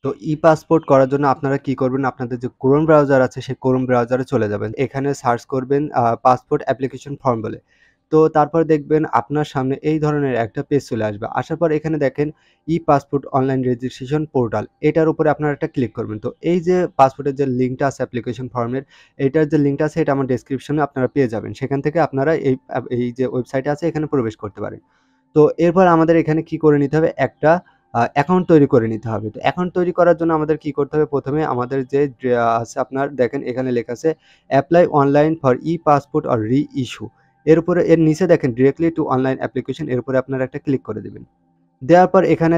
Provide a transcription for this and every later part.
তো ই-পাসপোর্ট করার জন্য আপনারা কি করবেন? আপনাদের যে Chrome ব্রাউজার আছে, সেই Chrome ব্রাউজারে চলে যাবেন। এখানে সার্চ করবেন পাসপোর্ট অ্যাপ্লিকেশন ফর্ম বলে। তো তারপরে দেখবেন আপনার সামনে এই ধরনের একটা পেজ চলে আসবে। আসার পর এখানে দেখেন ই-পাসপোর্ট অনলাইন রেজিস্ট্রেশন পোর্টাল। এটার উপরে আপনারা একটা ক্লিক করবেন। তো এই যে পাসপোর্টের যে লিঙ্কটা আছে অ্যাপ্লিকেশন ফর্মের, এইটার যে লিঙ্কটা আছে এটা আমার ডেসক্রিপশনে আপনারা পেয়ে যাবেন। সেখান থেকে আপনারা এই যে ওয়েবসাইটে আছে এখানে প্রবেশ করতে পারেন। তো এরপর আমাদের এখানে কি করে নিতে হবে? একটা অ্যাকাউন্ট তৈরি করে নিতে হবে। তো অ্যাকাউন্ট তৈরি করার জন্য আমাদের কি করতে হবে? ১ম এ আমাদের যে আছে আপনার দেখেন এখানে লেখা আছে apply online for e passport or reissue. এর নিচে দেখেন ডিরেক্টলি টু অনলাইন অ্যাপ্লিকেশন এর উপরে আপনারা একটা ক্লিক করে দিবেন। দেওয়ার পর এখানে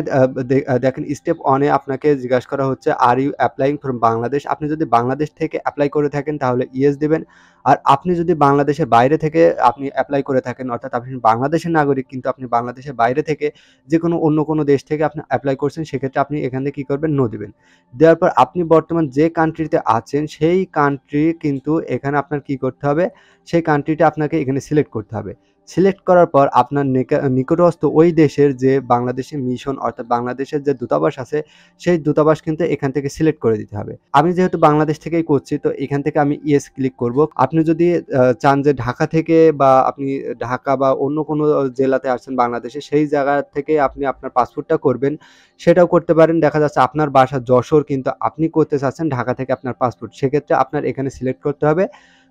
দেখেন স্টেপ 1 এ আপনাকে জিজ্ঞাসা করা হচ্ছে, "are you applying from Bangladesh?" আপনি যদি বাংলাদেশ থেকে অ্যাপ্লাই করে থাকেন তাহলে ইয়েস দিবেন। আর আপনি যদি বাংলাদেশের বাইরে থেকে আপনি অ্যাপ্লাই করে থাকেন অর্থাৎ আপনি বাংলাদেশের নাগরিক কিন্তু আপনি বাংলাদেশের বাইরে থেকে যেকোনো অন্য কোনো দেশ থেকে আপনি অ্যাপ্লাই করছেন সেক্ষেত্রে আপনি এখান থেকে কি করবেন? নো দিবেন। দেওয়ার পর আপনি বর্তমান যে কান্ট্রিতে আছেন সেই কান্ট্রি কিন্তু এখানে আপনার কি করতে হবে? সেই কান্ট্রিটা আপনাকে এখানে সিলেক্ট করতে হবে। সিলেক্ট করার পর আপনার নিকটস্থ ওই দেশের যে বাংলাদেশে মিশন অর্থাৎ বাংলাদেশের যে দূতাবাস আছে, সেই দূতাবাস কিন্তু এখান থেকে সিলেক্ট করে দিতে হবে। আমি যেহেতু বাংলাদেশ থেকেই করছি তো এখান থেকে আমি ইয়েস ক্লিক করব। আপনি যদি চান যে ঢাকা থেকে বা আপনি ঢাকা বা অন্য কোনো জেলাতে আসছেন বাংলাদেশে, সেই জায়গা থেকে আপনি আপনার পাসপোর্টটা করবেন, সেটাও করতে পারেন। দেখা যাচ্ছে আপনার বাসা যশোর কিন্তু আপনি করতে চাচ্ছেন ঢাকা থেকে আপনার পাসপোর্ট। সেক্ষেত্রে আপনার এখানে সিলেক্ট করতে হবে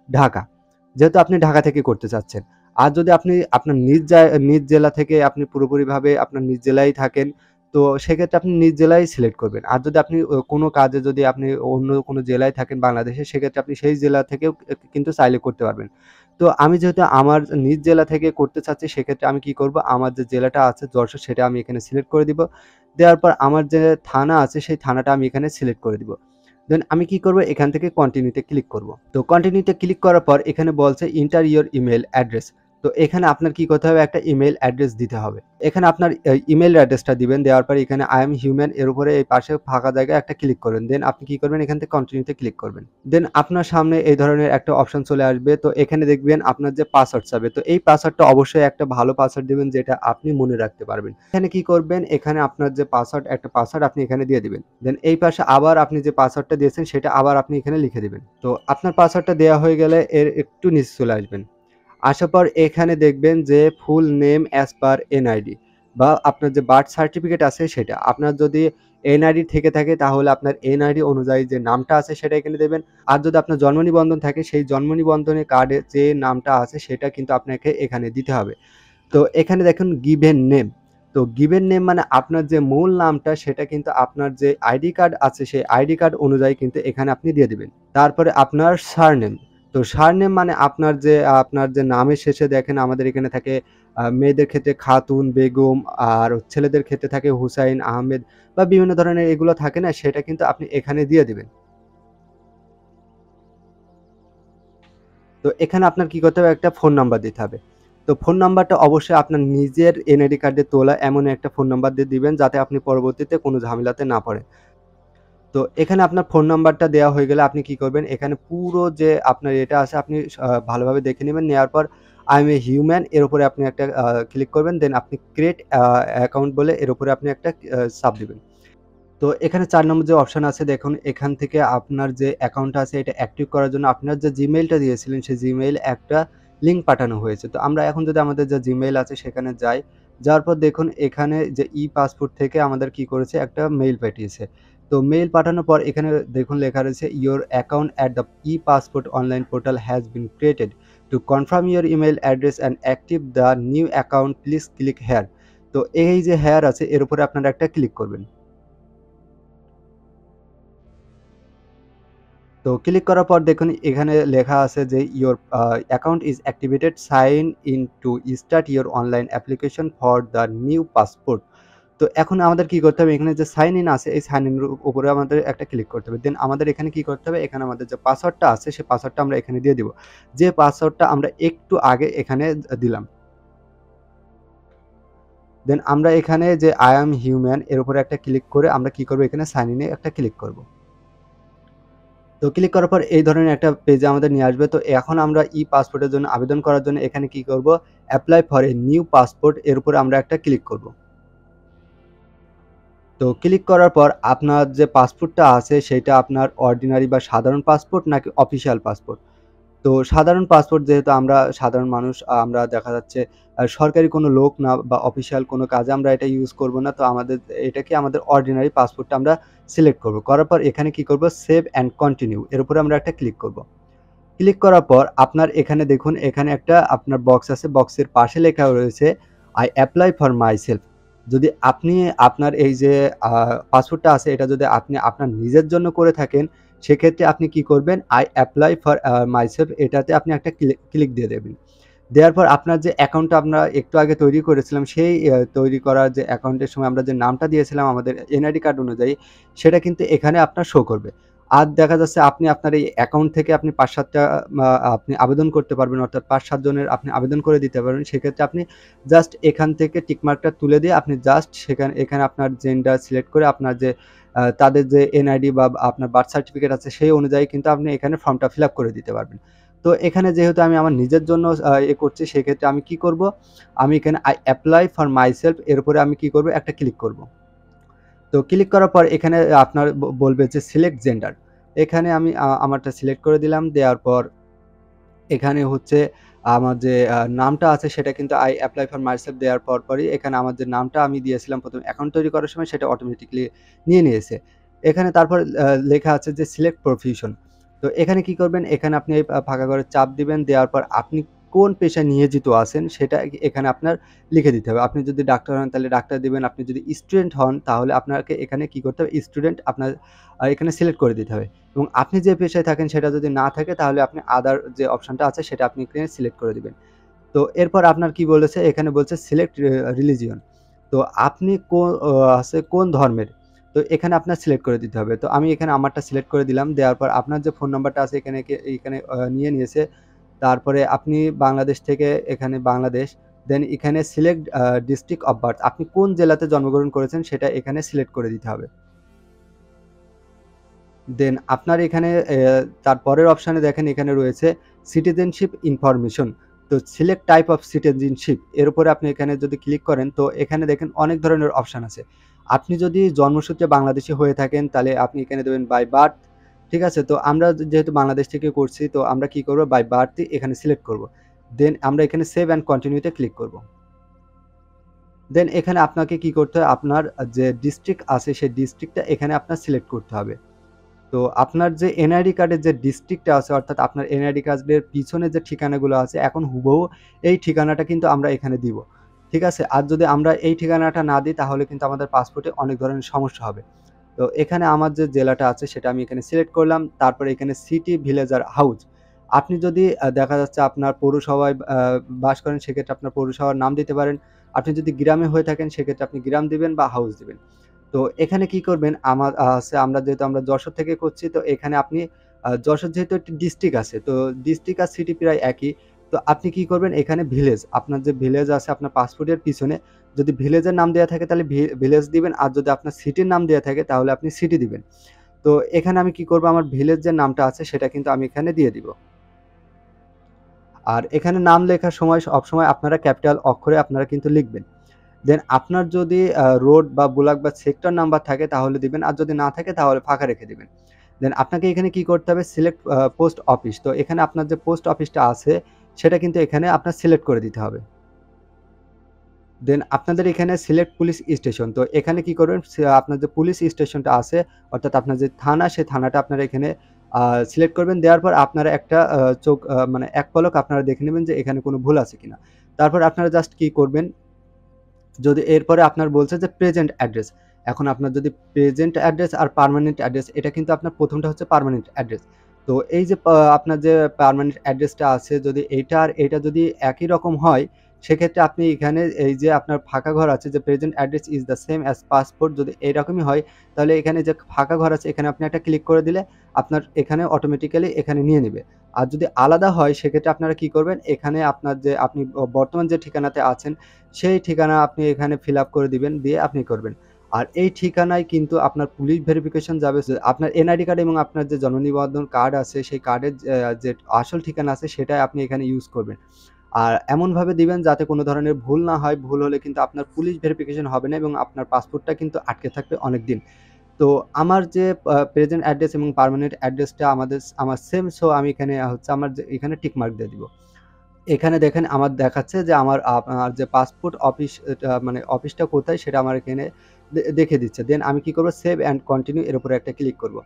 ঢাকা। যেহেতু আপনি ঢাকা থেকে করতে চাচ্ছেন। আর যদি আপনি আপনার নিজ জেলা থেকে আপনি পুরোপুরিভাবে আপনার নিজ জেলায় থাকেন, তো সেক্ষেত্রে আপনি নিজ জেলায় সিলেক্ট করবেন। আর যদি আপনি কোনো কাজে যদি আপনি অন্য কোনো জেলায় থাকেন বাংলাদেশে, সেক্ষেত্রে আপনি সেই জেলা থেকেও কিন্তু চাইলে করতে পারবেন। তো আমি যেহেতু আমার নিজ জেলা থেকে করতে চাচ্ছি, সেক্ষেত্রে আমি কি করব? আমার যে জেলাটা আছে যশোর, সেটা আমি এখানে সিলেক্ট করে দিব। দেওয়ার পর আমার যে থানা আছে, সেই থানাটা আমি এখানে সিলেক্ট করে দিব। দেন আমি কি করব? এখান থেকে কন্টিনিউতে ক্লিক করব। তো কন্টিনিউতে ক্লিক করার পর এখানে বলছে এন্টার ইওর ইমেইল অ্যাড্রেস। তো এখানে আপনার কি করতে হবে? একটা ইমেইল অ্যাড্রেস দিতে হবে। এখানে আপনার ইমেইল অ্যাড্রেসটা দিবেন। দেওয়ার পরে এখানে আই এম হিউম্যান এর উপরে এই পাশে ফাঁকা জায়গায় একটা ক্লিক করবেন। দেন আপনি কি করবেন? এখান থেকে কন্টিনিউতে ক্লিক করবেন। দেন আপনার সামনে এই ধরনের একটা অপশন চলে আসবে। তো এখানে দেখবেন আপনার যে পাসওয়ার্ড চাবে। তো এই পাসওয়ার্ডটা অবশ্যই একটা ভালো পাসওয়ার্ড দিবেন যেটা আপনি মনে রাখতে পারবেন। এখানে কি করবেন? এখানে আপনার যে পাসওয়ার্ড একটা পাসওয়ার্ড আপনি এখানে দিয়ে দিবেন। দেন এই পাশে আবার আপনি যে পাসওয়ার্ডটা দিয়েছেন সেটা আবার আপনি এখানে লিখে দিবেন। তো আপনার পাসওয়ার্ডটা দেওয়া হয়ে গেলে এর একটু নিচে চলে আসবেন। আসার পর এখানে দেখবেন যে full name as per NID বা আপনার যে বার্থ সার্টিফিকেট আছে সেটা। আপনার যদি এনআইডি থেকে থাকে তাহলে আপনার এনআইডি অনুযায়ী যে নামটা আছে সেটা এখানে দেবেন। আর যদি আপনার জন্ম নিবন্ধন থাকে সেই জন্ম নিবন্ধনের কার্ডে যে নামটা আছে সেটা কিন্তু আপনাকে এখানে দিতে হবে। তো এখানে দেখুন গিভেন নেম। তো গিভেন নেম মানে আপনার যে মূল নামটা সেটা কিন্তু আপনার যে আইডি কার্ড আছে সেই আইডি কার্ড অনুযায়ী কিন্তু এখানে আপনি দিয়ে দিবেন। তারপরে আপনার সারনেম। তো সারনেম মানে আপনার যে নামের শেষে দেখেন আমাদের এখানে থাকে মেয়েদের ক্ষেত্রে খাতুন, বেগম আর ছেলেদের ক্ষেত্রে থাকে হুসাইন, আহমেদ বা বিভিন্ন ধরনের এগুলো থাকে না সেটা কিন্তু আপনি এখানে দিয়ে দিবেন। তো এখানে আপনার কি করতে হবে? একটা ফোন নাম্বার দিতে হবে। তো ফোন নাম্বারটা অবশ্যই আপনার নিজের এনআইডি কার্ডে তোলা এমন একটা ফোন নাম্বার দিয়ে দিবেন যাতে আপনি পরবর্তীতে কোনো ঝামেলাতে না পড়েন। তো এখানে আপনার ফোন নাম্বারটা দেওয়া হয়ে গেলে আপনি কি করবেন? এখানে পুরো যে আপনার এটা আছে আপনি ভালোভাবে দেখে নিবেন। নেওয়ার পর আই এম এ হিউম্যান এর উপরে আপনি একটা ক্লিক করবেন। দেন আপনি ক্রিয়েট অ্যাকাউন্ট বলে এর উপরে আপনি একটা চাপ দিবেন। তো এখানে ৪ নম্বর যে অপশন আছে দেখুন এখান থেকে আপনার যে অ্যাকাউন্টটা আছে এটা অ্যাক্টিভ করার জন্য আপনার যে জিমেইলটা দিয়েছিলেন সেই জিমেইলে একটা লিঙ্ক পাঠানো হয়েছে। তো আমরা এখন যদি আমাদের যে জিমেইল আছে সেখানে যাই, যাওয়ার পর দেখুন এখানে যে ই-পাসপোর্ট থেকে আমাদের কি করেছে একটা মেইল পাঠিয়েছে। তো মেইল পাঠানোর পর এখানে দেখুন লেখা রয়েছে your account at the e-passport online portal has been created. To confirm your email address and active the new account please click here. তো এই যে হেয়ার আছে এর উপরে আপনারা একটা ক্লিক করবেন। তো ক্লিক করার পর দেখুন এখানে লেখা আছে যে your account is activated sign in to start your online application for the new passport. তো এখন আমাদের কি করতে হবে? এখানে যে সাইন ইন আছে এই সাইন ইন এর উপরে আমাদের একটা ক্লিক করতে হবে। দেন আমাদের এখানে কি করতে হবে? এখানে আমাদের যে পাসওয়ার্ডটা আছে সেই পাসওয়ার্ডটা আমরা এখানে দিয়ে দিব। যে পাসওয়ার্ডটা আমরা একটু আগে এখানে দিলাম। দেন আমরা এখানে যে আই অ্যাম হিউম্যান এর উপরে একটা ক্লিক করে আমরা কি করব? এখানে সাইন ইন এ একটা ক্লিক করব। তো ক্লিক করার পর এই ধরনের একটা পেজে আমাদের নিয়ে আসবে। তো এখন আমরা ই-পাসপোর্টের জন্য আবেদন করার জন্য এখানে কি করব? Apply for a new passport এর উপরে আমরা একটা ক্লিক করব। তো ক্লিক করার পর আপনার যে পাসপোর্টটা আছে সেটা আপনার অর্ডিনারি বা সাধারণ পাসপোর্ট নাকি অফিসিয়াল পাসপোর্ট। তো সাধারণ পাসপোর্ট যেহেতু আমরা সাধারণ মানুষ, আমরা দেখা যাচ্ছে সরকারি কোনো লোক না বা অফিসিয়াল কোনো কাজে আমরা এটা ইউজ করব না। তো এটাকে আমাদের অর্ডিনারি পাসপোর্টটা আমরা সিলেক্ট করব। করার পর এখানে কি করব, সেভ অ্যান্ড কন্টিনিউ এর উপরে আমরা একটা ক্লিক করব। ক্লিক করার পর আপনার এখানে দেখুন, এখানে একটা আপনার বক্স আছে, বক্সের পাশে লেখা রয়েছে আই অ্যাপ্লাই ফর মাইসেলফ। যদি আপনি আপনার এই যে পাসওয়ার্ডটা আছে এটা যদি আপনি আপনার নিজের জন্য করে থাকেন, সেক্ষেত্রে আপনি কি করবেন, আই অ্যাপ্লাই ফর মাইসেলফ এটাতে আপনি একটা ক্লিক দিয়ে দেবেন। দেওয়ার পর আপনার যে অ্যাকাউন্টটা আমরা একটু আগে তৈরি করেছিলাম, সেই তৈরি করা যে অ্যাকাউন্টের সময় আমরা যে নামটা দিয়েছিলাম আমাদের এনআইডি কার্ড অনুযায়ী, সেটা কিন্তু এখানে আপনার শো করবে। আর দেখা যাচ্ছে আপনি আপনার এই অ্যাকাউন্ট থেকে আপনি ৫-৭ টা আপনি আবেদন করতে পারবেন, অর্থাৎ ৫-৭ জনের আপনি আবেদন করে দিতে পারবেন। সেক্ষেত্রে আপনি জাস্ট এখান থেকে টিক মার্কটা তুলে দিয়ে আপনি জাস্ট এখানে আপনার জেন্ডার সিলেক্ট করে আপনার যে তাদের যে এনআইডি বা আপনার বার্থ সার্টিফিকেট আছে সেই অনুযায়ী কিন্তু আপনি এখানে ফর্মটা ফিল আপ করে দিতে পারবেন। তো এখানে যেহেতু আমি আমার নিজের জন্য করছি, সেক্ষেত্রে আমি কি করব, আমি এখানে আই অ্যাপ্লাই ফর মাইসেলফ এর উপরে আমি কি করব, একটা ক্লিক করব। তো ক্লিক করার পর এখানে আপনার বলবে যে সিলেক্ট জেন্ডার। এখানে আমি আমারটা সিলেক্ট করে দিলাম। দেওয়ার পর এখানে হচ্ছে আমার যে নামটা আছে সেটা কিন্তু আই অ্যাপ্লাই ফর মাইসেলফ দেওয়ার পরপরই এখানে আমার যে নামটা আমি দিয়েছিলাম ১ম অ্যাকাউন্ট তৈরি করার সময় সেটা অটোমেটিক্যালি নিয়ে নিয়েছে। এখানে তারপর লেখা আছে যে সিলেক্ট প্রফেশন। তো এখানে কি করবেন, এখানে আপনি এই ফাঁকা ঘরে চাপ দিবেন। দেওয়ার পর আপনি কোন পেশায় নিয়োজিত আছেন সেটা এখানে আপনার লিখে দিতে হবে। আপনি যদি ডাক্তার হন তাহলে ডাক্তার দিবেন। আপনি যদি স্টুডেন্ট হন তাহলে আপনাকে এখানে কি করতে হবে, স্টুডেন্ট আপনার এখানে সিলেক্ট করে দিতে হবে। এবং আপনি যে পেশায় থাকেন সেটা যদি না থাকে তাহলে আপনি আদার যে অপশনটা আছে সেটা আপনি এখানে সিলেক্ট করে দিবেন। তো এরপর আপনার কি বলেছে, এখানে বলছে সিলেক্ট রিলিজিয়ন। তো আপনি কোন ধর্মের, তো এখানে আপনার সিলেক্ট করে দিতে হবে। তো আমি এখানে আমারটা সিলেক্ট করে দিলাম। দেওয়ার পর আপনার যে ফোন নাম্বারটা আছে এখানে নিয়ে নিয়েছে। তারপরে আপনি বাংলাদেশ থেকে এখানে বাংলাদেশ, দেন এখানে সিলেক্ট ডিস্ট্রিক্ট অফ বার্থ, আপনি কোন জেলাতে জন্মগ্রহণ করেছেন সেটা এখানে সিলেক্ট করে দিতে হবে। দেন আপনার এখানে তার পরের অপশানে দেখেন এখানে রয়েছে সিটিজেনশিপ ইনফরমেশন। তো সিলেক্ট টাইপ অফ সিটিজেনশিপ এর উপরে আপনি এখানে যদি ক্লিক করেন তো এখানে দেখেন অনেক ধরনের অপশান আছে। আপনি যদি জন্মসূত্রে বাংলাদেশী হয়ে থাকেন তাহলে আপনি এখানে দেবেন বাই বার্থ। ঠিক আছে? তো আমরা যেহেতু বাংলাদেশ থেকে করছি তো আমরা কি করব, বাই বার্থই এখানে সিলেক্ট করব। দেন আমরা এখানে সেভ অ্যান্ড কন্টিনিউতে ক্লিক করব। দেন এখানে আপনাকে কি করতে হবে, আপনার যে ডিস্ট্রিক্ট আছে সেই ডিস্ট্রিক্টটা এখানে আপনার সিলেক্ট করতে হবে। তো আপনার যে এনআইডি কার্ডের যে ডিস্ট্রিক্টটা আছে, অর্থাৎ আপনার এনআইডি কার্ডের পিছনে যে ঠিকানাগুলো আছে এখন হুবহু এই ঠিকানাটা কিন্তু আমরা এখানে দিব। ঠিক আছে? আর যদি আমরা এই ঠিকানাটা না দিই তাহলে কিন্তু আমাদের পাসপোর্টে অনেক ধরনের সমস্যা হবে। তো এখানে আমার যে জেলাটা আছে সেটা আমি এখানে সিলেক্ট করলাম। তারপরে এখানে সিটি, ভিলেজ আর হাউস। আপনি যদি দেখা যাচ্ছে আপনার পৌরসভায় বাস করেন সেক্ষেত্রে আপনার পৌরসভার নাম দিতে পারেন। আপনি যদি গ্রামে হয়ে থাকেন সেক্ষেত্রে আপনি গ্রাম দিবেন বা হাউস দিবেন। তো এখানে কি করবেন, আমার আমরা যেহেতু আমরা যশোর থেকে করছি তো এখানে আপনি যশোর যেহেতু একটি ডিস্ট্রিক্ট আছে তো ডিস্ট্রিক্ট আর সিটি প্রায় একই। তো আপনি কি করবেন, এখানে ভিলেজ, আপনার যে ভিলেজ আছে আপনার পাসপোর্টের পিছনে যদি ভিলেজের নাম দেয়া থাকে তাহলে ভিলেজ দিবেন। আর যদি আপনার সিটির নাম দেয়া থাকে তাহলে আপনি সিটি দিবেন। তো এখানে আমি কি করব, আমার ভিলেজ যে নামটা আছে সেটা কিন্তু আমি এখানে দিয়ে দিব। আর এখানে নাম লেখার সময় সবসময় আপনারা ক্যাপিটাল অক্ষরে আপনারা কিন্তু লিখবেন। দেন আপনার যদি রোড বা ব্লক বা সেক্টর নাম্বার থাকে তাহলে দিবেন। আর যদি না থাকে তাহলে ফাঁকা রেখে দিবেন। দেন আপনাকে এখানে কি করতে হবে, সিলেক্ট পোস্ট অফিস। তো এখানে আপনার যে পোস্ট অফিসটা আছে সেটা কিন্তু এখানে আপনার সিলেক্ট করে দিতে হবে। দেন আপনাদের এখানে সিলেক্ট পুলিশ স্টেশন। তো এখানে কি করবেন, আপনার যে পুলিশ স্টেশনটা আছে অর্থাৎ আপনার যে থানা, সেই থানাটা আপনারা এখানে সিলেক্ট করবেন। দেওয়ার পর আপনারা একটা চোখ মানে এক পলক আপনারা দেখে নেবেন যে এখানে কোনো ভুল আছে কিনা। তারপর আপনারা জাস্ট কি করবেন, যদি এরপরে আপনার বলছে যে প্রেজেন্ট অ্যাড্রেস। এখন আপনার যদি প্রেজেন্ট অ্যাড্রেস আর পার্মানেন্ট অ্যাড্রেস, এটা কিন্তু আপনার ১ম টা হচ্ছে পার্মানেন্ট অ্যাড্রেস। তো এই যে আপনার যে পার্মানেন্ট অ্যাড্রেসটা আছে যদি এইটা আর এইটা যদি একই রকম হয়, সেক্ষেত্রে আপনি এখানে এই যে আপনার ফাঁকা ঘর আছে যে present address is the same as passport, যদি এইরকমই হয় তাহলে এখানে যে ফাঁকা ঘর আছে এখানে আপনি একটা ক্লিক করে দিলে আপনার এখানে অটোমেটিক্যালি এখানে নিয়ে নিবে। আর যদি আলাদা হয় সেক্ষেত্রে আপনারা কি করবেন, এখানে আপনার যে আপনি বর্তমান যে ঠিকানাতে আছেন সেই ঠিকানা আপনি এখানে ফিল আপ করে দিবেন, দিয়ে আপনি করবেন। আর এই ঠিকানায় কিন্তু আপনার পুলিশ ভেরিফিকেশন যাবে। আপনার এনআইডি কার্ড এবং আপনার যে জন্ম নিবন্ধন কার্ড আছে সেই কার্ডের যে আসল ঠিকানা আছে সেটাই আপনি এখানে ইউজ করবেন। আর এমনভাবে দিবেন যাতে কোনো ধরনের ভুল না হয়। ভুল হলে কিন্তু আপনার পুলিশ ভেরিফিকেশন হবে না এবং আপনার পাসপোর্টটা কিন্তু আটকে থাকবে অনেকদিন। তো আমার যে প্রেজেন্ট অ্যাড্রেস এবং পার্মানেন্ট অ্যাড্রেসটা আমার সেম, সো আমি এখানে হচ্ছে আমার যে এখানে টিক মার্ক দিয়ে দিব। এখানে দেখেন আমার দেখাচ্ছে যে আমার যে পাসপোর্ট অফিস, এটা মানে অফিসটা কোথায় সেটা আমার এখানে দেখিয়ে দিচ্ছে। দেন আমি কি করব, সেভ অ্যান্ড কন্টিনিউ এর উপরে একটা ক্লিক করব।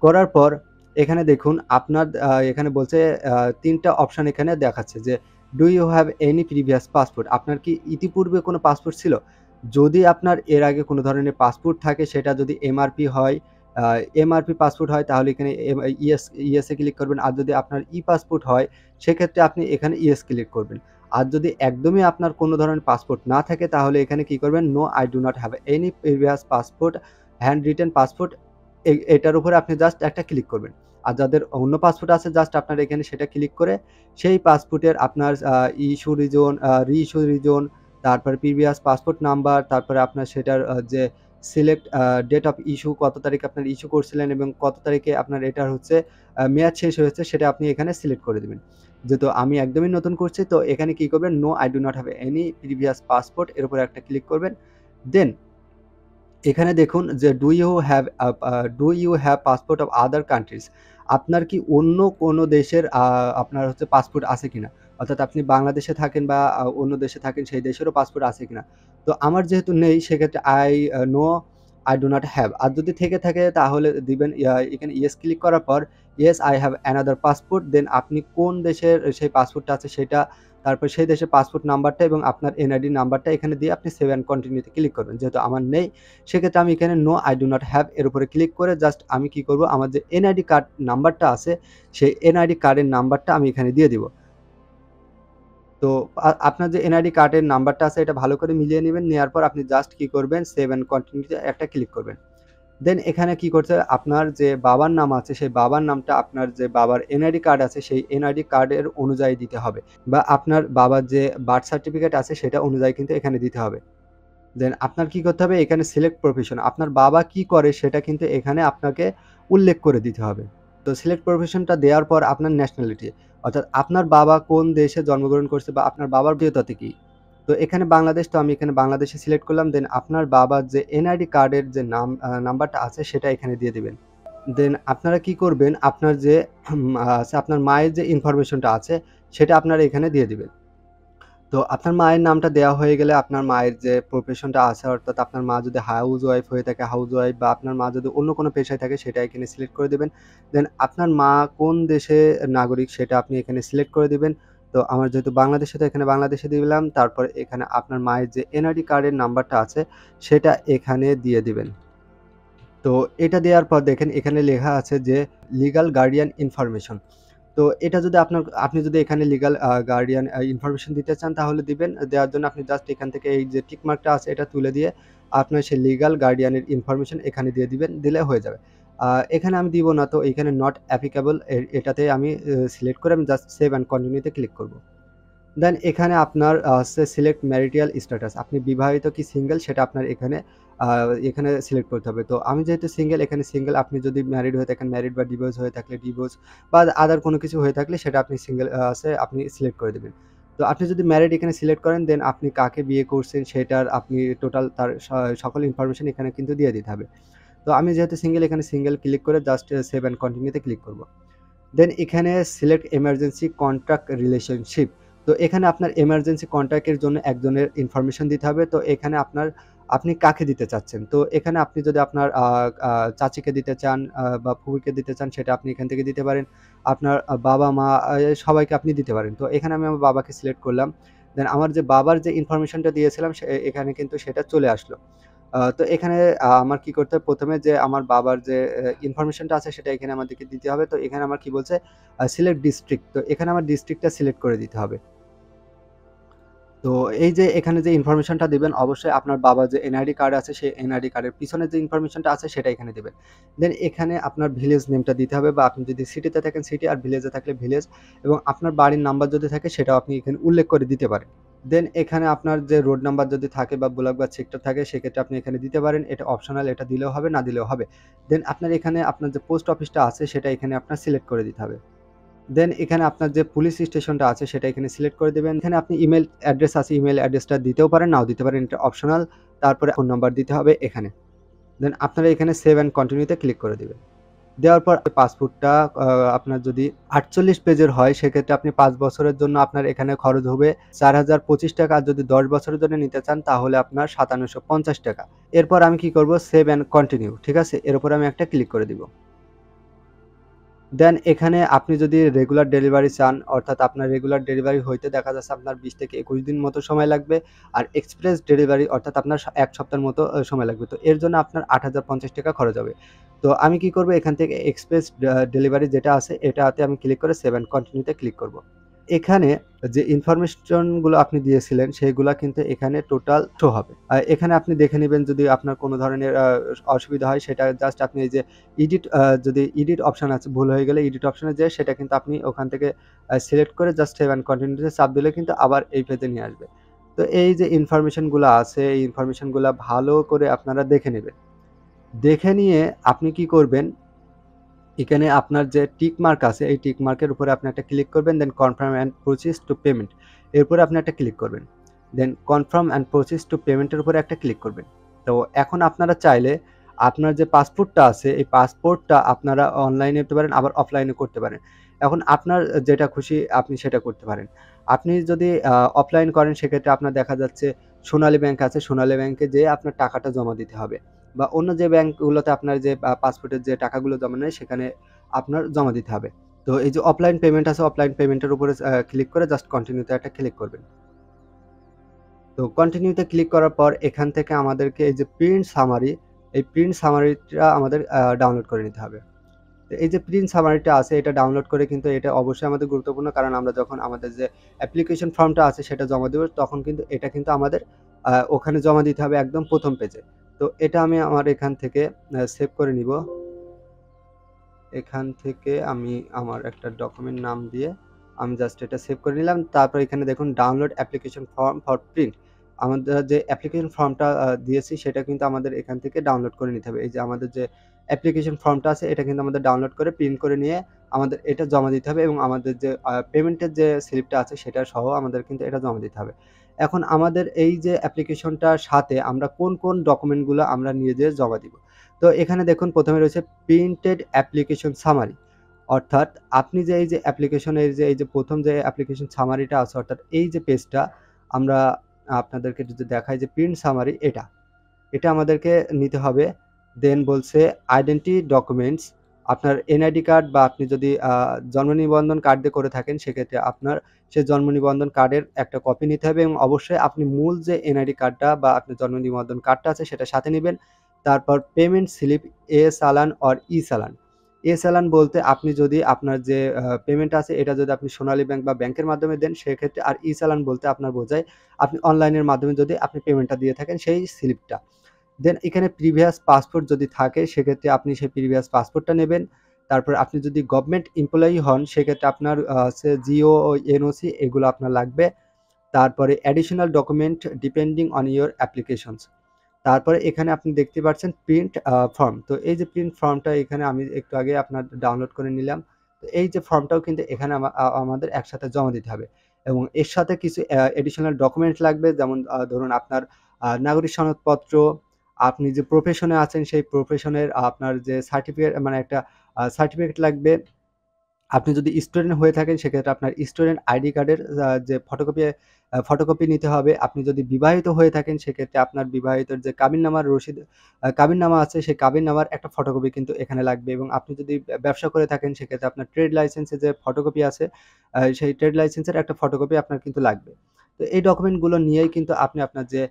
করার পর এখানে দেখুন আপনার এখানে বলছে ৩ টা অপশন এখানে দেখাচ্ছে যে, do you have any previous passport? আপনার কি ইতিপূর্বে কোনো পাসপোর্ট ছিল? যদি আপনার এর আগে কোনো ধরনের পাসপোর্ট থাকে, সেটা যদি এমআরপি হয়, আ এমআরপি পাসপোর্ট হয়, তাহলে এখানে ইয়েস এ ক্লিক করবেন। আর যদি আপনার ই-পাসপোর্ট হয়, সেক্ষেত্রে আপনি এখানে ইয়েস ক্লিক করবেন। আর যদি একদমই আপনার কোনো ধরনের পাসপোর্ট না থাকে, তাহলে এখানে কি করবেন, no I do not have any previous passport, hand written passport, এটার উপরে আপনি জাস্ট একটা ক্লিক করবেন। আর যাদের অন্য পাসপোর্ট আছে, জাস্ট আপনার এখানে সেটা ক্লিক করে সেই পাসপোর্টের আপনার ইস্যু রিজন, রি-ইস্যু রিজন, তারপরে প্রিভিয়াস পাসপোর্ট নাম্বার, তারপরে আপনার সেটার যে সিলেক্ট ডেট অফ ইস্যু, কত তারিখে আপনার ইস্যু করছিলেন এবং কত তারিখে আপনার এটার হচ্ছে মেয়াদ শেষ হয়েছে, সেটা আপনি এখানে সিলেক্ট করে দিবেন। যেহেতু আমি একদমই নতুন করছি, তো এখানে কি করবেন, no I do not have any previous passport এর উপরে একটা ক্লিক করবেন। দেন এখানে দেখুন যে do you have passport of other countries? আপনার কি অন্য কোনো দেশের আপনার হচ্ছে পাসপোর্ট আছে কিনা? অর্থাৎ আপনি বাংলাদেশে থাকেন বা অন্য দেশে থাকেন, সেই দেশেরও পাসপোর্ট আছে কিনা? তো আমার যেহেতু নেই, সেক্ষেত্রে no I do not have. আর যদি থেকে থাকে তাহলে দিবেন এখানে ইয়েস ক্লিক করার পর, yes I have another passport. Then আপনি কোন দেশের সেই পাসপোর্টটা আছে সেটা, তারপর সেই দেশের পাসপোর্ট নাম্বারটা এবং আপনার এনআইডি নাম্বারটা এখানে দিয়ে আপনি সেভ অ্যান্ড কন্টিনিউ তে ক্লিক করবেন। যেহেতু আমার নেই, সেক্ষেত্রে আমি এখানে no I do not have এর উপরে ক্লিক করে জাস্ট আমি কি করব, আমার যে এনআইডি কার্ড নাম্বারটা আছে, সেই এনআইডি কার্ডের নাম্বারটা আমি এখানে দিয়ে দিব। তো আপনার যে এনআইডি কার্ডের নাম্বারটা আছে, এটা ভালো করে মিলিয়ে নিবেন। নেয়ার পর আপনি জাস্ট কি করবেন, সেভ অ্যান্ড কন্টিনিউ তে একটা ক্লিক করবেন। দেন এখানে কি করতে হবে, আপনার যে বাবার নাম আছে, সেই বাবার নামটা আপনার যে বাবার এনআইডি কার্ড আছে, সেই এনআইডি কার্ডের অনুযায়ী দিতে হবে। বা আপনার বাবার যে বার্থ সার্টিফিকেট আছে, সেটা অনুযায়ী কিন্তু এখানে দিতে হবে। দেন আপনার কি করতে হবে, এখানে সিলেক্ট প্রফেশন, আপনার বাবা কি করে সেটা কিন্তু এখানে আপনাকে উল্লেখ করে দিতে হবে। তো সিলেক্ট প্রফেশনটা দেওয়ার পর আপনার ন্যাশনালিটি, অর্থাৎ আপনার বাবা কোন দেশে জন্মগ্রহণ করছে বা আপনার বাবার জাতীয়তা কি? তো এখানে বাংলাদেশ, তো আমি এখানে বাংলাদেশে সিলেক্ট করলাম। দেন আপনার বাবার যে এনআইডি কার্ডের যে নাম্বারটা আছে, সেটা এখানে দিয়ে দিবেন। দেন আপনারা কি করবেন, আপনার যে আপনার মায়ের যে ইনফরমেশনটা আছে, সেটা আপনারা এখানে দিয়ে দিবেন। তো আপনার মায়ের নামটা দেওয়া হয়ে গেলে, আপনার মায়ের যে প্রফেশনটা আছে, অর্থাৎ আপনার মা যদি হাউস ওয়াইফ হয়ে থাকে, হাউস ওয়াইফ, বা আপনার মা যদি অন্য কোনো পেশায় থাকে, সেটা এখানে সিলেক্ট করে দিবেন। দেন আপনার মা কোন দেশের নাগরিক, সেটা আপনি এখানে সিলেক্ট করে দিবেন। তো আমার যেহেতু বাংলাদেশে, তো এখানে বাংলাদেশে দিলাম। তারপর এখানে আপনার মায়ের যে এনআইডি কার্ডের নাম্বারটা আছে, সেটা এখানে দিয়ে দিবেন। তো এটা দেওয়ার পর দেখেন এখানে লেখা আছে যে লিগ্যাল গার্ডিয়ান ইনফরমেশন। তো এটা যদি আপনি যদি এখানে লিগ্যাল গার্ডিয়ান ইনফরমেশন দিতে চান, তাহলে দিবেন। দেওয়ার জন্য আপনি জাস্ট এখান থেকে এই যে টিক মার্কটা আছে, এটা তুলে দিয়ে আপনার সেই লিগ্যাল গার্ডিয়ানের ইনফরমেশন এখানে দিয়ে দিবেন, দিলে হয়ে যাবে। এখানে আমি দিব না, তো এখানে নট অ্যাপ্লিকেবল এটাতে আমি সিলেক্ট করে আমি জাস্ট সেভ অ্যান্ড কন্টিনিউ তে ক্লিক করব। দেন এখানে আপনার হচ্ছে সিলেক্ট ম্যারিটাল স্ট্যাটাস, আপনি বিবাহিত কি সিঙ্গেল, সেটা আপনার এখানে সিলেক্ট করতে হবে। তো আমি যেহেতু সিঙ্গেল, এখানে সিঙ্গেল। আপনি যদি ম্যারিড হয়ে থাকেন ম্যারিড, বা ডিভোর্স হয়ে থাকলে ডিভোর্স, বা আদার কোনো কিছু হয়ে থাকলে সেটা আপনি সিঙ্গেল আছে আপনি সিলেক্ট করে দেবেন। তো আপনি যদি ম্যারিড এখানে সিলেক্ট করেন, দেন আপনি কাকে বিয়ে করছেন সেটার আপনি টোটাল তার সকল ইনফরমেশন এখানে কিন্তু দিয়ে দিতে হবে। তো আমি যেহেতু সিঙ্গেল, এখানে সিঙ্গেল ক্লিক করে জাস্ট সেভ অ্যান্ড কন্টিনিউ তে ক্লিক করব। দেন এখানে সিলেক্ট এমার্জেন্সি কন্ট্যাক্ট রিলেশনশিপ। তো এখানে আপনার এমার্জেন্সি কন্ট্যাক্টের জন্য একজনের ইনফরমেশন দিতে হবে। তো এখানে আপনি কাকে দিতে চাচ্ছেন? তো এখানে আপনি যদি আপনার চাচীকে দিতে চান, বা ফুফুকে দিতে চান, সেটা আপনি এখান থেকে দিতে পারেন। আপনার বাবা-মা, সবাইকে আপনি দিতে পারেন। তো এখানে আমি আমার বাবাকে সিলেক্ট করলাম। দেন আমার যে বাবার যে ইনফরমেশনটা দিয়েছিলাম, এখানে কিন্তু সেটা চলে আসলো। তো এখানে আমার কি করতে হবে, ১ম এ যে আমার বাবার যে ইনফরমেশনটা আছে, সেটা এখানে আমাদেরকে দিতে হবে। তো এখানে আমার কি বলছে, সিলেক্ট ডিস্ট্রিক্ট। তো এখানে আমার ডিস্ট্রিক্টটা সিলেক্ট করে দিতে হবে। তো এই যে এখানে যে ইনফরমেশনটা দিবেন, অবশ্যই আপনার বাবার যে এনআইডি কার্ড আছে, সেই এনআইডি কার্ডের পিছনে যে ইনফরমেশনটা আছে, সেটা এখানে দিবেন। দেন এখানে আপনার ভিলেজ নেমটা দিতে হবে, বা আপনি যদি সিটিতে থাকেন সিটি, আর ভিলেজে থাকলে ভিলেজ, এবং আপনার বাড়ির নাম্বার যদি থাকে, সেটাও আপনি এখানে উল্লেখ করে দিতে পারেন। দেন এখানে আপনার যে রোড নাম্বার যদি থাকে, বা ব্লক বা সেক্টর থাকে, সেক্ষেত্রে আপনি এখানে দিতে পারেন। এটা অপশনাল, এটা দিলেও হবে, না দিলেও হবে। দেন আপনার এখানে আপনার যে পোস্ট অফিসটা আছে, সেটা এখানে আপনার সিলেক্ট করে দিতে হবে। দেন এখানে আপনার যে পুলিশ স্টেশনটা আছে সেটা এখানে সিলেক্ট করে দিবেন। এখানে আপনি ইমেইল অ্যাড্রেস আছে, ইমেইল অ্যাড্রেসটা দিতেও পারেন, নাও দিতে পারেন, এটা অপশনাল। তারপরে ফোন নাম্বার দিতে হবে এখানে। দেন আপনারা এখানে সেভ অ্যান্ড কন্টিনিউতে ক্লিক করে দিবেন। দেওয়ার পর পাসপোর্টটা আপনার যদি ৪৮ পেজের হয় সেক্ষেত্রে আপনি ৫ বছরের জন্য আপনার এখানে খরচ হবে ৳৪,০২৫ আর যদি ১০ বছরের জন্য নিতে চান তাহলে আপনার ৳৫,৭৫০। এরপর আমি কি করব, সেভ অ্যান্ড কন্টিনিউ, ঠিক আছে? এর উপরে আমি একটা ক্লিক করে দিব। দেন এখানে আপনি যদি রেগুলার ডেলিভারি চান, অর্থাৎ আপনার রেগুলার ডেলিভারি হইতে দেখা যাচ্ছে আপনার ২০ থেকে ২১ দিন মতো সময় লাগবে। আর এক্সপ্রেস ডেলিভারি অর্থাৎ আপনার ১ সপ্তাহের মতো সময় লাগবে। তো এর জন্য আপনার ৳৮,০৫০ খরচ হবে। তো আমি কি করব, এখান থেকে এক্সপ্রেস ডেলিভারি যেটা আছে এটাতে আমি ক্লিক করে সেভ অ্যান্ড কন্টিনিউ তে ক্লিক করব। এখানে যে ইনফরমেশন গুলো আপনি দিয়েছিলেন সেগুলা কিন্তু এখানে টোটাল শো হবে। এখানে আপনি দেখে নিবেন যদি আপনার কোনো ধরনের অসুবিধা হয় সেটা জাস্ট আপনি এই যে যদি এডিট অপশন আছে, ভুল হয়ে গেলে এডিট অপশনে যেয়ে সেটা কিন্তু আপনি ওখান থেকে সিলেক্ট করে জাস্ট সেভ অ্যান্ড কন্টিনিউ তে চাপ দিলে কিন্তু আবার এই পেজে নিয়ে আসবে। তো এই যে ইনফরমেশন গুলা আছে এই ইনফরমেশন গুলা ভালো করে আপনারা দেখে নিবেন। দেখে নিয়ে আপনি কি করবেন, এখানে আপনার যে টিক মার্ক আছে এই টিক মার্কের উপরে আপনি একটা ক্লিক করবেন, then confirm and proceed to payment এরপরে আপনি একটা ক্লিক করবেন। Then confirm and proceed to পেমেন্টের উপরে একটা ক্লিক করবেন। তো এখন আপনারা চাইলে আপনার যে পাসপোর্টটা আছে এই পাসপোর্টটা আপনারা অনলাইনে করতে পারেন, আবার অফলাইনে করতে পারেন। এখন আপনার যেটা খুশি আপনি সেটা করতে পারেন। আপনি যদি অফলাইন করেন সেক্ষেত্রে আপনার দেখা যাচ্ছে সোনালী ব্যাংক আছে, সোনালী ব্যাংকে যেয়ে আপনার টাকাটা জমা দিতে হবে। বা অন্য যে ব্যাংকগুলোতে আপনার যে পাসপোর্টের যে টাকাগুলো জমা নেয় সেখানে আপনার জমা দিতে হবে। তো এই যে অফলাইন পেমেন্ট আছে, অফলাইন পেমেন্টের উপরে ক্লিক করে জাস্ট কন্টিনিউ তে একটা ক্লিক করবেন। তো কন্টিনিউ তে ক্লিক করার পর এখান থেকে আমাদেরকে এই যে প্রিন্ট সামারি, এই প্রিন্ট সামারিটা আমাদের ডাউনলোড করে নিতে হবে। তো এই যে প্রিন্ট সামারিটা আছে এটা ডাউনলোড করে কিন্তু এটা অবশ্যই আমাদের গুরুত্বপূর্ণ, কারণ আমরা যখন আমাদের যে অ্যাপ্লিকেশন ফর্মটা আছে সেটা জমা দেব তখন কিন্তু এটা কিন্তু আমাদের ওখানে জমা দিতে হবে একদম ১ম পেজে। তো এটা আমি আমার এখান থেকে সেভ করে নিব। এখান থেকে আমি আমার একটা ডকুমেন্ট নাম দিয়ে আমি জাস্ট এটা সেভ করে নিলাম। তারপর এখানে দেখুন download application form for print. আমাদের যে অ্যাপ্লিকেশন ফর্মটা দিয়েছি সেটা কিন্তু আমাদের এখান থেকে ডাউনলোড করে নিতে হবে। এই যে আমাদের যে অ্যাপ্লিকেশন ফর্মটা আছে এটা কিন্তু আমাদের ডাউনলোড করে প্রিন্ট করে নিয়ে আমাদের এটা জমা দিতে হবে এবং আমাদের যে পেমেন্টের যে স্লিপটা আছে সেটা সহ আমাদের কিন্তু এটা জমা দিতে হবে। এখন আমাদের এই যে অ্যাপ্লিকেশনটার সাথে আমরা কোন ডকুমেন্টগুলো আমরা নিয়ে যেয়ে জমা দিব। তো এখানে দেখুন ১ম এ রয়েছে প্রিন্টেড অ্যাপ্লিকেশন সামারি। অর্থাৎ আপনি যে এই যে অ্যাপ্লিকেশনের যে এই যে ১ম যে অ্যাপ্লিকেশন সামারিটা আছে অর্থাৎ এই যে পেজটা আমরা আপনাদেরকে যদি দেখাই যে প্রিন্ট সামারি এটা। এটা আমাদেরকে নিতে হবে। দেন বলছে আইডেন্টি ডকুমেন্টস, আপনার এনআইডি কার্ড বা আপনি যদি জন্ম নিবন্ধন কার্ড দিয়ে করে থাকেন সেক্ষেত্রে আপনার সেই জন্ম নিবন্ধন কার্ডের একটা কপি নিতে হবে এবং অবশ্যই আপনি মূল যে এনআইডি কার্ডটা বা আপনার জন্ম নিবন্ধন কার্ডটা আছে সেটা সাথে নিবেন। তারপর পেমেন্ট স্লিপ, এ চালান অর ই চালান। এ চালান বলতে আপনি যদি আপনার যে পেমেন্ট আছে এটা যদি আপনি সোনালী ব্যাংক বা ব্যাংকের মাধ্যমে দেন সেক্ষেত্রে, আর ই চালান বলতে আপনার বোঝায় আপনি অনলাইনের মাধ্যমে যদি আপনি পেমেন্টটা দিয়ে থাকেন সেই স্লিপটা। দেন এখানে প্রিভিয়াস পাসপোর্ট যদি থাকে সেক্ষেত্রে আপনি সেই প্রিভিয়াস পাসপোর্টটা নেবেন। তারপর আপনি যদি গভর্নমেন্ট এমপ্লয়ি হন সেক্ষেত্রে আপনার হচ্ছে জিও ও এনওসি এগুলো আপনার লাগবে। তারপরে additional document depending on your applications. তারপরে এখানে আপনি দেখতে পাচ্ছেন প্রিন্ট ফর্ম। তো এই যে প্রিন্ট ফর্মটা এখানে আমি একটু আগে আপনার ডাউনলোড করে নিলাম। তো এই যে ফর্মটাও কিন্তু এখানে আমাদের একসাথে জমা দিতে হবে এবং এর সাথে কিছু অ্যাডিশনাল ডকুমেন্ট লাগবে, যেমন ধরুন আপনার নাগরিক সনদপত্র, আপনি যে প্রফেশনে আছেন সেই প্রফেশনের আপনার যে সার্টিফিকেট মানে একটা সার্টিফিকেট লাগবে। আপনি যদি স্টুডেন্ট হয়ে থাকেন সেক্ষেত্রে আপনার স্টুডেন্ট আইডি কার্ডের ফটোকপি নিতে হবে। আপনি যদি বিবাহিত হয়ে থাকেন সেক্ষেত্রে আপনার বিবাহিতের যে কাবিননামার রসিদ, কাবিননামা আছে সেই কাবিননামার একটা ফটোকপি কিন্তু এখানে লাগবে এবং আপনি যদি ব্যবসা করে থাকেন সেক্ষেত্রে আপনার ট্রেড লাইসেন্সের যে ফটোকপি আছে সেই ট্রেড লাইসেন্সের একটা ফটোকপি আপনার কিন্তু লাগবে। তো এই ডকুমেন্টগুলো নিয়েই কিন্তু আপনি আপনার যে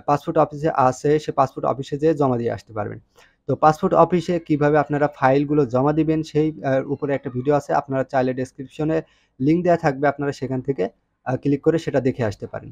পাসপোর্ট অফিসে আছে সে পাসপোর্ট অফিসে যেয়ে জমা দিয়ে আসতে পারবেন। তো পাসপোর্ট অফিসে কিভাবে আপনারা ফাইলগুলো জমা দিবেন সেই উপরে একটা ভিডিও আছে। আপনারা চাইলে ডেসক্রিপশনে লিংক দেয়া থাকবে। আপনারা সেখান থেকে ক্লিক করে সেটা দেখে আসতে পারেন।